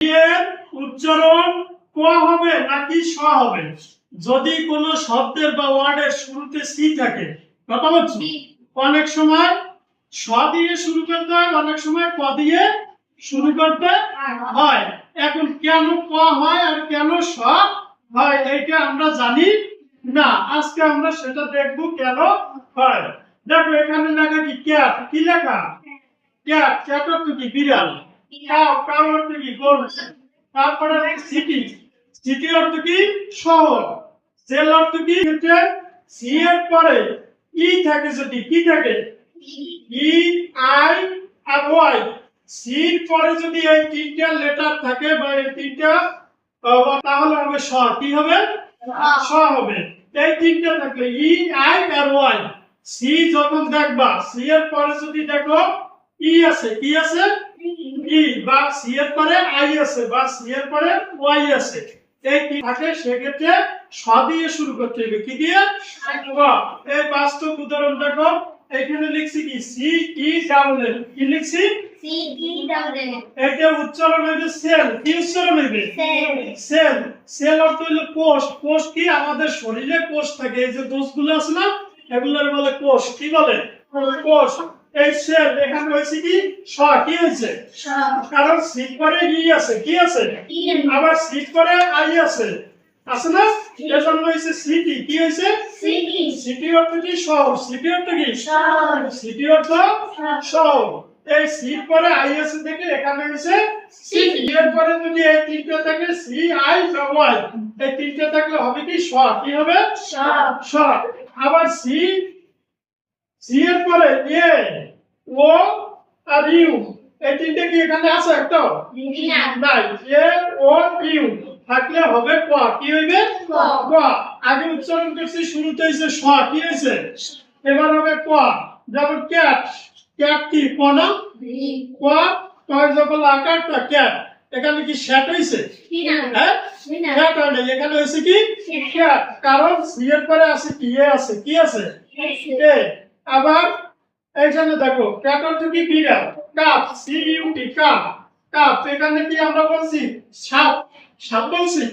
এর উচ্চারণ ক হবে নাকি স হবে? যদি কোনো শব্দের বা ওয়ার্ডের শুরুতে সি থাকে, কথা বলছি, অনেক সময় স দিয়ে শুরু করতে হয়, অনেক সময় ক দিয়ে শুরু করতে হয়। এখন কেন ক হয় আর কেন স হয় এইটা আমরা জানি না। আজকে আমরা সেটা দেখব কেন হয়। দেখো এখানে লেখা কি ক্যাট, কি লেখা? ক্যাট, ক্যাট অর্থ কি? বিড়াল। কাউ, কাউ অর্থ কি? গরু। তারপরে সিটি, সিটি অর্থ কি? শহর। সেল অর্থ কি? সি এর পরে ই থাকে, যদি কি থাকে? ই, আই আর ওয়াই। সি এর পরে যদি এই তিনটা লেটার থাকে বা এই তিনটা, তাহলে হবে স। কি হবে? স হবে। এই তিনটা থাকলে ই, আই আর ওয়াই। সি যখন দেখবা, সি এর পরে যদি দেখো ই আছে, কি আছে? ই, বা সি এর পরে আই আছে, বা সি এর পরে ওয়াই আছে, এই কি থাকে, সেক্ষেত্রে স দিয়ে শুরু করতে হবে। কি দিয়ে? এই বাস্তব উদাহরণ দেখো, এখানে লিখছি কি? C E double L. কি লিখছি? C E double L. এটা উচ্চারণ হবে সেল। কি উচ্চারণ হবে? সেল। সেল অর্থ হলো কোষ। কোষ কি? আমাদের শরীরে কোষ থাকে, এই যে কোষগুলো আছে না, এগুলোর বলে কোষ। কি বলে? কোষ। এই সেল এখানে হয়েছে কি? স। কি হয়েছে? কারণ সিট পরে ই আছে, কি আছে? আবার সিট পরে আই আছে, আছে না? এজন্য হইছে সিটি। কি হইছে? সিটি। সিটি অর্থ কি? শহর। সিটি অর্থ কি? শহর। সিটি অর্থ শহর। এই সিট পরে আই আছে দেখে এখানে হইছে সিটি। এর পরে যদি এই তিনটা থাকে, সি আই ওয়াই, এই তিনটা থাকলে হবে কি? স। কি হবে? স। আবার সি, সি এর পরে এ, ও আর ইউ, এই তিনটে কি এখানে আছে? একটা নাই। এ, ও, ইউ থাকলে হবে ক। কি হইবে? ক। আগে উচ্চারণ করছি, শুরুতে হইছে স। কি হইছে? এবার হবে ক। যেমন ক্যাট, ক্যাট কি? ক না? ক, কয় যখন আকারটা ক্যাট, এখানে কি শ্যাট হইছে? হ্যাঁ, শ্যাট হয় না, এখানে হইছে কি? ক্যাট। কারণ সি এর পরে আছে কি? এ আছে। কি আছে? এ। আবার এখানে দেখো, ক্যাট অর্থ কি? বিড়াল। Cup, C U T, cup. Cup, এখানে কি আমরা বলছি? সাপ। সাপ বলছি?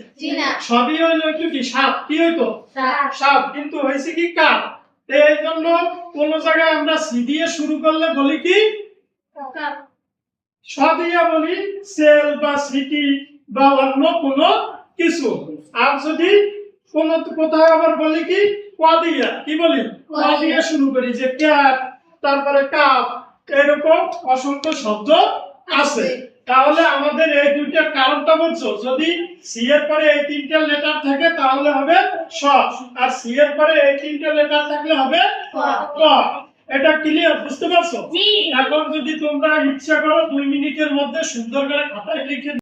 সবই হইলো একটু কি? সাপ। কি হইতো? সাপ। কিন্তু হয়েছে কি? কাপ। এই জন্য কোন জায়গায় আমরা সি দিয়ে শুরু করলে বলি কি? স দিয়ে বলি সেল বা সিটি বা অন্য কোনো কিছু। আর যদি কোথাও আবার বলি কি? ক দিয়া। কি বলি? ক দিয়ে শুরু করি, যে ক্যাট, তারপরে কাপ, এরকম অসংখ্য শব্দ আছে। তাহলে আমাদের এই দুইটার কারণটা বলছো, যদি সি এর পরে এই তিনটা লেটার থাকে তাহলে হবে স, আর সি এর পরে এই তিনটা লেটার থাকলে হবে ক। এটা ক্লিয়ার? বুঝতে পারছো? এখন যদি তোমরা ইচ্ছা করো 2 মিনিটের মধ্যে সুন্দর করে খাতায় লিখে